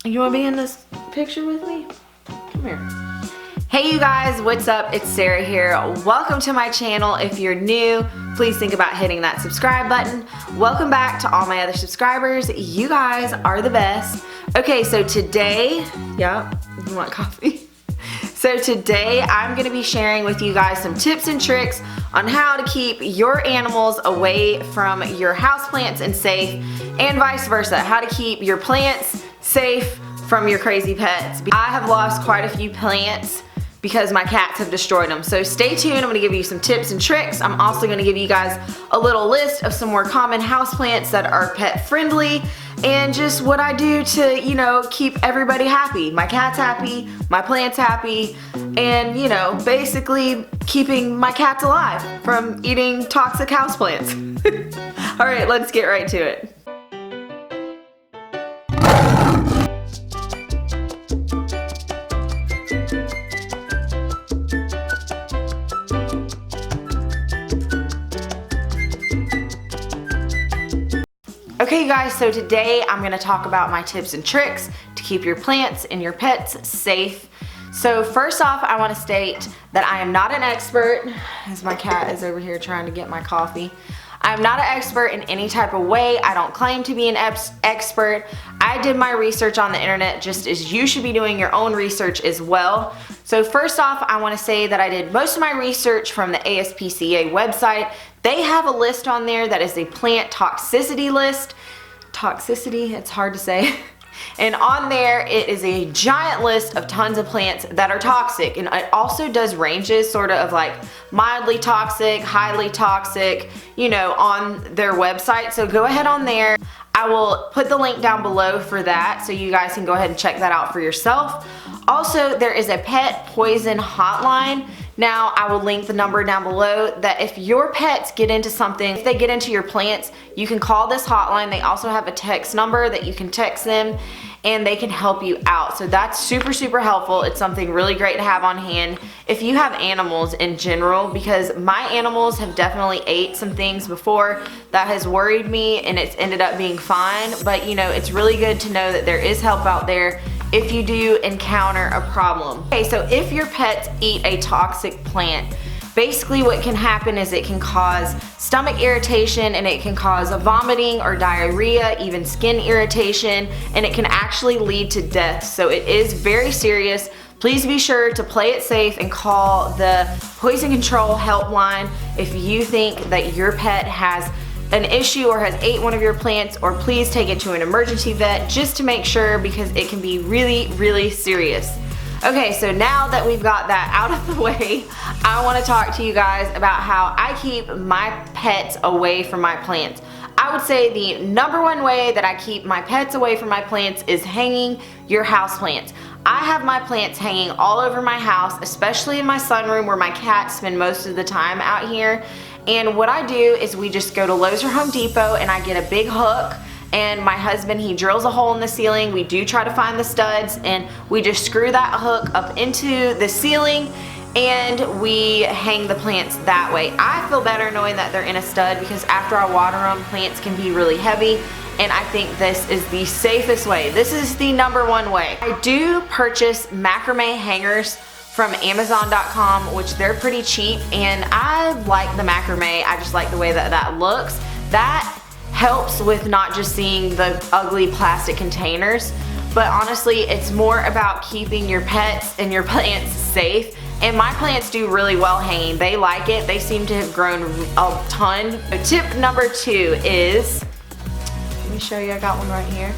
You want to be in this picture with me? Come here. Hey you guys, what's up? It's Sarah here. Welcome to my channel. If you're new, please think about hitting that subscribe button. Welcome back to all my other subscribers. You guys are the best. Okay, so today, yeah, you want coffee? So today I'm going to be sharing with you guys some tips and tricks on how to keep your animals away from your houseplants and safe, and vice versa, how to keep your plants safe from your crazy pets. I have lost quite a few plants because my cats have destroyed them. So stay tuned, I'm going to give you some tips and tricks. I'm also going to give you guys a little list of some more common houseplants that are pet friendly and just what I do to, you know, keep everybody happy. My cat's happy, my plants happy, and, you know, basically keeping my cats alive from eating toxic houseplants. All right, let's get right to it. Okay you guys, so today I'm going to talk about my tips and tricks to keep your plants and your pets safe. So first off, I want to state that I am not an expert, as my cat is over here trying to get my coffee. I'm not an expert in any type of way. I don't claim to be an expert. I did my research on the internet just as you should be doing your own research as well. So first off, I want to say that I did most of my research from the ASPCA website. They have a list on there that is a plant toxicity list. Toxicity, it's hard to say. And on there, it is a giant list of tons of plants that are toxic. And it also does ranges sort of like mildly toxic, highly toxic, you know, on their website. So go ahead on there. I will put the link down below for that so you guys can go ahead and check that out for yourself. Also, there is a pet poison hotline. Now, I will link the number down below that if your pets get into something, if they get into your plants, you can call this hotline. They also have a text number that you can text them and they can help you out. So that's super, super helpful. It's something really great to have on hand if you have animals in general, because my animals have definitely ate some things before that has worried me and it's ended up being fine. But you know, it's really good to know that there is help out there if you do encounter a problem. Okay, so if your pets eat a toxic plant, basically what can happen is it can cause stomach irritation and it can cause vomiting or diarrhea, even skin irritation, and it can actually lead to death. So it is very serious. Please be sure to play it safe and call the Poison Control Helpline if you think that your pet has an issue or has ate one of your plants, or please take it to an emergency vet just to make sure, because it can be really, really serious. Okay, so now that we've got that out of the way, I want to talk to you guys about how I keep my pets away from my plants. I would say the number one way that I keep my pets away from my plants is hanging your house plants. I have my plants hanging all over my house, especially in my sunroom where my cats spend most of the time out here. And what I do is we just go to Lowe's or Home Depot and I get a big hook, and my husband, he drills a hole in the ceiling. We do try to find the studs and we just screw that hook up into the ceiling and we hang the plants that way. I feel better knowing that they're in a stud because after I water them, plants can be really heavy, and I think this is the safest way. This is the number one way. I do purchase macrame hangers from Amazon.com, which they're pretty cheap, and I like the macrame. I just like the way that that looks. That helps with not just seeing the ugly plastic containers, but honestly, it's more about keeping your pets and your plants safe. And my plants do really well hanging. They like it. They seem to have grown a ton. So tip number 2 is, let me show you, I got one right here.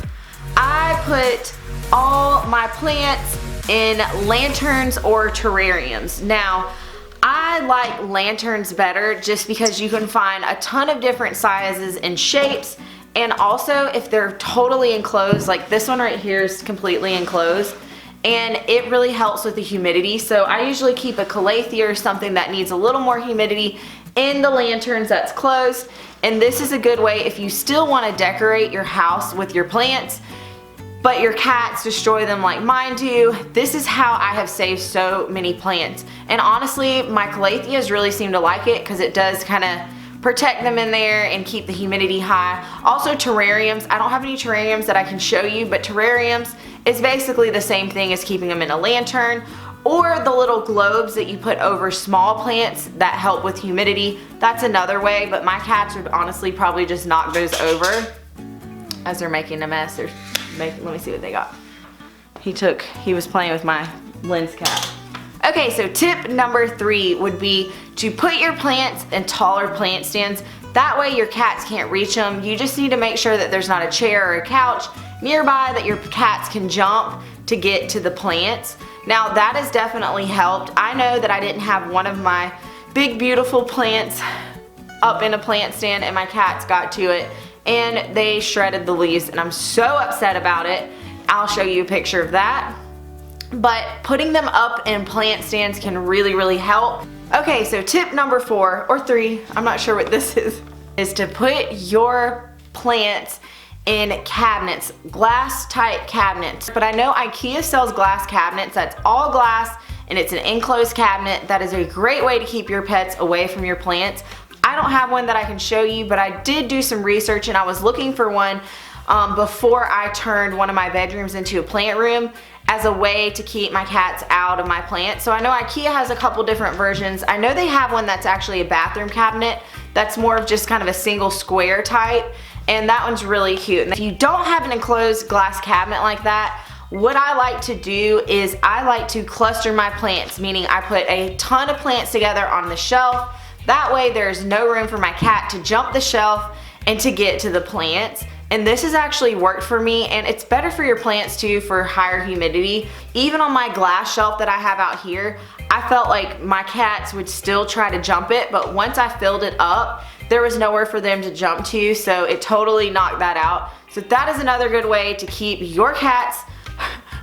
I put all my plants in lanterns or terrariums. Now, I like lanterns better just because you can find a ton of different sizes and shapes, and also if they're totally enclosed, like this one right here is completely enclosed, and it really helps with the humidity. So I usually keep a calathea or something that needs a little more humidity in the lanterns that's closed, and this is a good way if you still want to decorate your house with your plants but your cats destroy them like mine do. This is how I have saved so many plants. And honestly, my calatheas really seem to like it because it does kind of protect them in there and keep the humidity high. Also terrariums. I don't have any terrariums that I can show you, but terrariums, is basically the same thing as keeping them in a lantern, or the little globes that you put over small plants that help with humidity. That's another way, but my cats would honestly probably just knock those over as they're making a mess. Let me see what they got. He was playing with my lens cap. Okay, so tip number 3 would be to put your plants in taller plant stands. That way your cats can't reach them. You just need to make sure that there's not a chair or a couch nearby that your cats can jump to get to the plants. Now that has definitely helped. I know that I didn't have one of my big beautiful plants up in a plant stand and my cats got to it and they shredded the leaves and I'm so upset about it. I'll show you a picture of that. But putting them up in plant stands can really help. Okay, so tip number 4 or 3, I'm not sure what this is to put your plants in cabinets, glass type cabinets. But I know IKEA sells glass cabinets that's all glass and it's an enclosed cabinet. That is a great way to keep your pets away from your plants. I don't have one that I can show you, but I did do some research and I was looking for one before I turned one of my bedrooms into a plant room as a way to keep my cats out of my plants. So I know IKEA has a couple different versions. I know they have one that's actually a bathroom cabinet that's more of just kind of a single square type, and that one's really cute. And if you don't have an enclosed glass cabinet like that, what I like to do is I like to cluster my plants, meaning I put a ton of plants together on the shelf. That way there's no room for my cat to jump the shelf and to get to the plants. And this has actually worked for me, and it's better for your plants too for higher humidity. Even on my glass shelf that I have out here, I felt like my cats would still try to jump it, but once I filled it up, there was nowhere for them to jump to, so it totally knocked that out. So that is another good way to keep your cats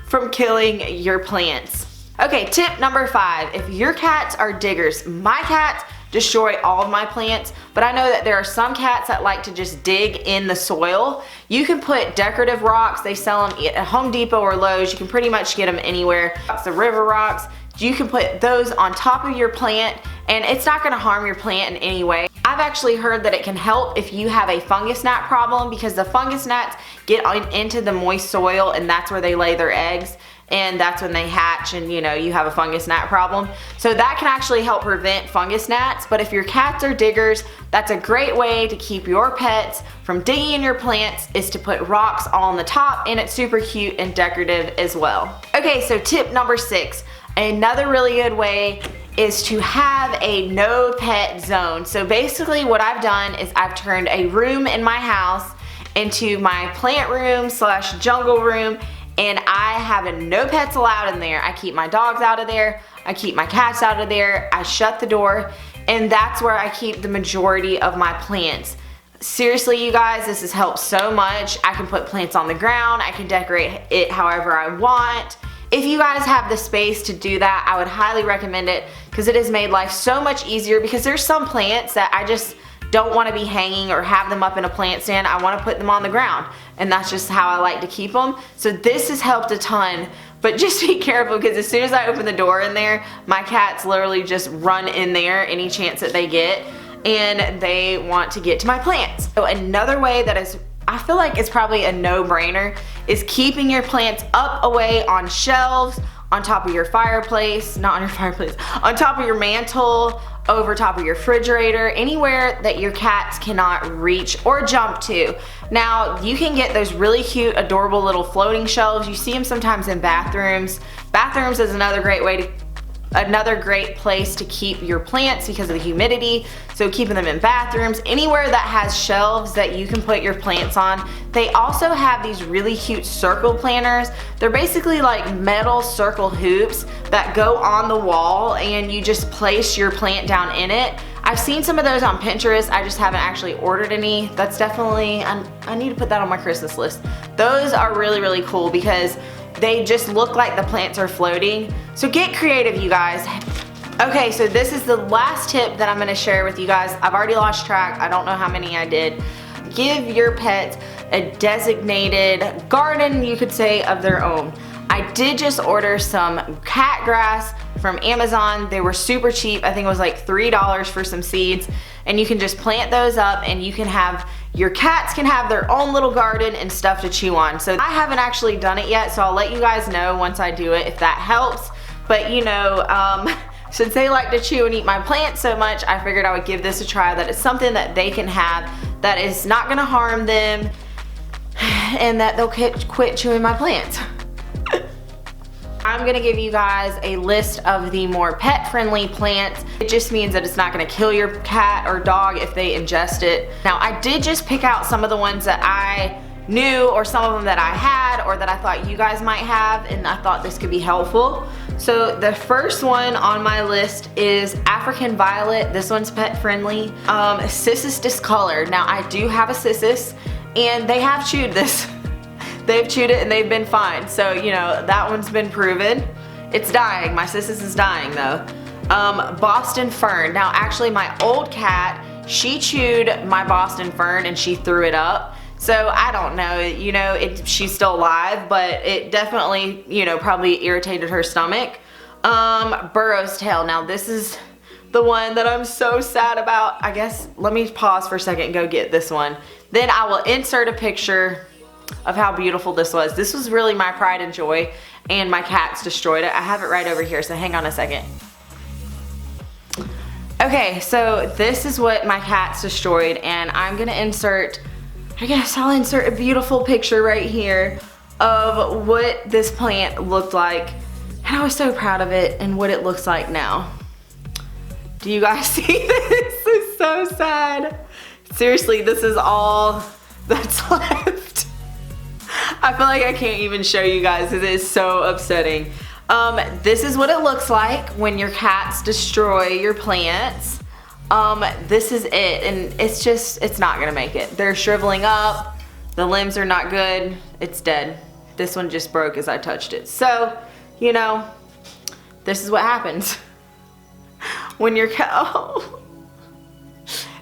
from killing your plants. Okay, tip number 5, if your cats are diggers, my cats destroy all of my plants, but I know that there are some cats that like to just dig in the soil. You can put Decorative Rocks, they sell them at Home Depot or Lowe's, you can pretty much get them anywhere. It's the river rocks. You can put those on top of your plant and it's not going to harm your plant in any way. I've actually heard that it can help if you have a fungus gnat problem, because the fungus gnats get into the moist soil and that's where they lay their eggs. And that's when they hatch and you have a fungus gnat problem. So that can actually help prevent fungus gnats. But if your cats are diggers, that's a great way to keep your pets from digging in your plants, is to put rocks all on the top, and it's super cute and decorative as well. Okay, so tip number 6, another really good way is to have a no pet zone. So basically what I've done is I've turned a room in my house into my plant room / jungle room, and I have no pets allowed in there. I keep my dogs out of there, I keep my cats out of there, I shut the door, and that's where I keep the majority of my plants. Seriously, you guys, this has helped so much. I can put plants on the ground, I can decorate it however I want. If you guys have the space to do that, I would highly recommend it, because it has made life so much easier, because there's some plants that I just don't want to be hanging or have them up in a plant stand. I want to put them on the ground, and that's just how I like to keep them. So this has helped a ton, but just be careful, because as soon as I open the door in there, my cats literally just run in there any chance that they get, and they want to get to my plants. So another way that is, I feel like it's probably a no-brainer, is keeping your plants up away on shelves, on top of your fireplace, not on your fireplace, on top of your mantle, over top of your refrigerator, anywhere that your cats cannot reach or jump to. Now, you can get those really cute, adorable little floating shelves. You see them sometimes in bathrooms. Bathrooms is another great place to keep your plants because of the humidity. So keeping them in bathrooms, anywhere that has shelves that you can put your plants on. They also have these really cute circle planters. They're basically like metal circle hoops that go on the wall, and you just place your plant down in it. I've seen some of those on Pinterest. I just haven't actually ordered any. That's definitely, I need to put that on my Christmas list. Those are really cool because they just look like the plants are floating. So get creative, you guys. Okay, so this is the last tip that I'm gonna share with you guys. I've already lost track. I don't know how many I did. Give your pets a designated garden, you could say, of their own. I did just order some cat grass from Amazon. They were super cheap. I think it was like $3 for some seeds, and you can just plant those up and you can have your cats can have their own little garden and stuff to chew on. So I haven't actually done it yet, so I'll let you guys know once I do it if that helps. But you know, since they like to chew and eat my plants so much, I figured I would give this a try, that it's something that they can have that is not gonna harm them and that they'll quit chewing my plants. I'm gonna give you guys a list of the more pet-friendly plants. It just means that it's not gonna kill your cat or dog if they ingest it. Now, I did just pick out some of the ones that I knew, or some of them that I had, or that I thought you guys might have, and I thought this could be helpful. So the first one on my list is African Violet. This one's pet-friendly. Cissus discolored. Now, I do have a cissus, and they have chewed this. They've chewed it and they've been fine. So, you know, that one's been proven. It's dying. My cissus is dying though. Boston Fern. Now, actually, my old cat, she chewed my Boston Fern and she threw it up. So, I don't know, you know, she's still alive, but it definitely, you know, probably irritated her stomach. Burro's Tail. Now, this is the one that I'm so sad about. I guess, let me pause for a second and go get this one. Then I will insert a picture of how beautiful this was. This was really my pride and joy, and my cats destroyed it. I have it right over here, so hang on a second. Okay, so this is what my cats destroyed, and I'm gonna insert, I guess I'll insert a beautiful picture right here of what this plant looked like, and I was so proud of it and what it looks like now. Do you guys see this? This is so sad. Seriously, this is all that's left. I feel like I can't even show you guys because it is so upsetting. This is what it looks like when your cats destroy your plants. This is it, and it's not gonna make it. They're shriveling up, the limbs are not good, it's dead. This one just broke as I touched it. So, you know, this is what happens when your cat, oh.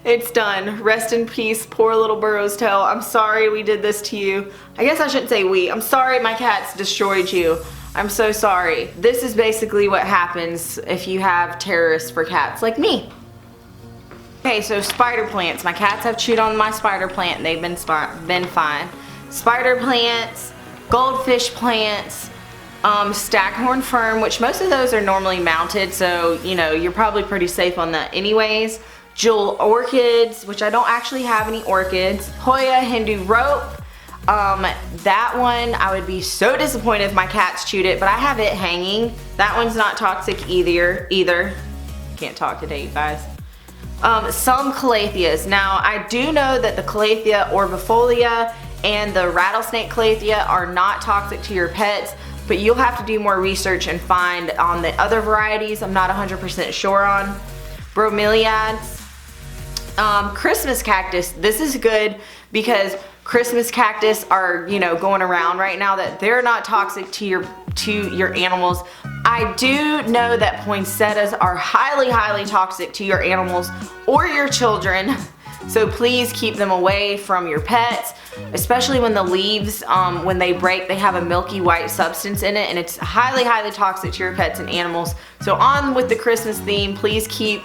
It's done. Rest in peace, poor little Burro's Tail. I'm sorry we did this to you. I guess I shouldn't say we. I'm sorry my cats destroyed you. I'm so sorry. This is basically what happens if you have terrorists for cats like me. Okay, so spider plants. My cats have chewed on my spider plant and they've been fine. Spider plants, goldfish plants, staghorn fern, which most of those are normally mounted, so you know, you're probably pretty safe on that anyways. Jewel orchids, which I don't actually have any orchids. Hoya Hindu rope. That one, I would be so disappointed if my cats chewed it, but I have it hanging. That one's not toxic either. Can't talk today, you guys. Some calatheas. Now, I do know that the calathea orbifolia and the rattlesnake calathea are not toxic to your pets, but you'll have to do more research and find on the other varieties. I'm not 100% sure on. Bromeliads. Christmas cactus. This is good because Christmas cactus are, you know, going around right now that they're not toxic to your animals. I do know that poinsettias are highly toxic to your animals or your children. So please keep them away from your pets, especially when the leaves, when they break, they have a milky white substance in it, and it's highly toxic to your pets and animals. So on with the Christmas theme, please keep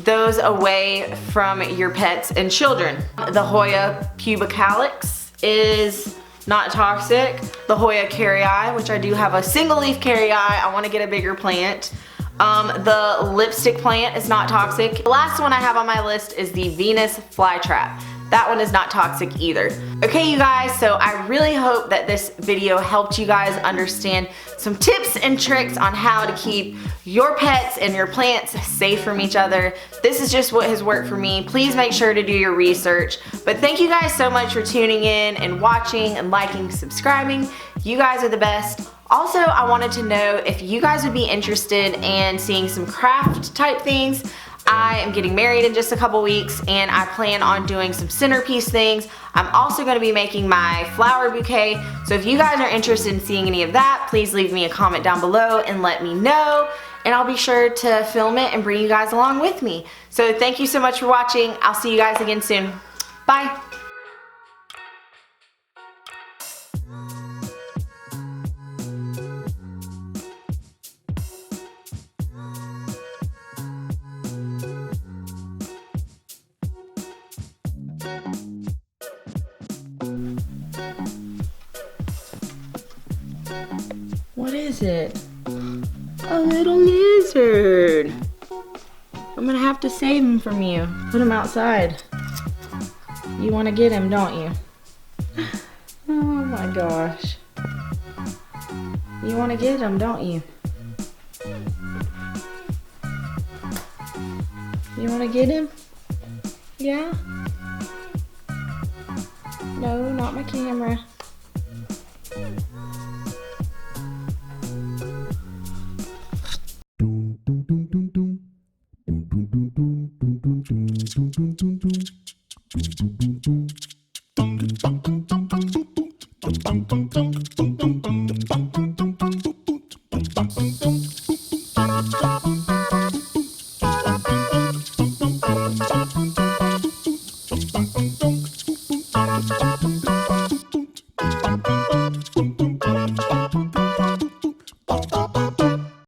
those away from your pets and children. The Hoya pubicalyx is not toxic. The Hoya carrii, which I do have a single leaf carrii, I want to get a bigger plant. The lipstick plant is not toxic. The last one I have on my list is the Venus flytrap. That one is not toxic either. Okay, you guys, so I really hope that this video helped you guys understand some tips and tricks on how to keep your pets and your plants safe from each other. This is just what has worked for me. Please make sure to do your research. But thank you guys so much for tuning in and watching and liking, subscribing. You guys are the best. Also, I wanted to know if you guys would be interested in seeing some craft type things. I am getting married in just a couple weeks and I plan on doing some centerpiece things. I'm also going to be making my flower bouquet. So if you guys are interested in seeing any of that, please leave me a comment down below and let me know. And I'll be sure to film it and bring you guys along with me. So thank you so much for watching. I'll see you guys again soon. Bye. What is it? A little lizard. I'm gonna have to save him from you. Put him outside. You wanna get him, don't you? Oh my gosh. You wanna get him, don't you? You wanna get him? Yeah? No, not my camera. Dum dum dum dum dum dum dum dum dum dum dum dum dum dum dum.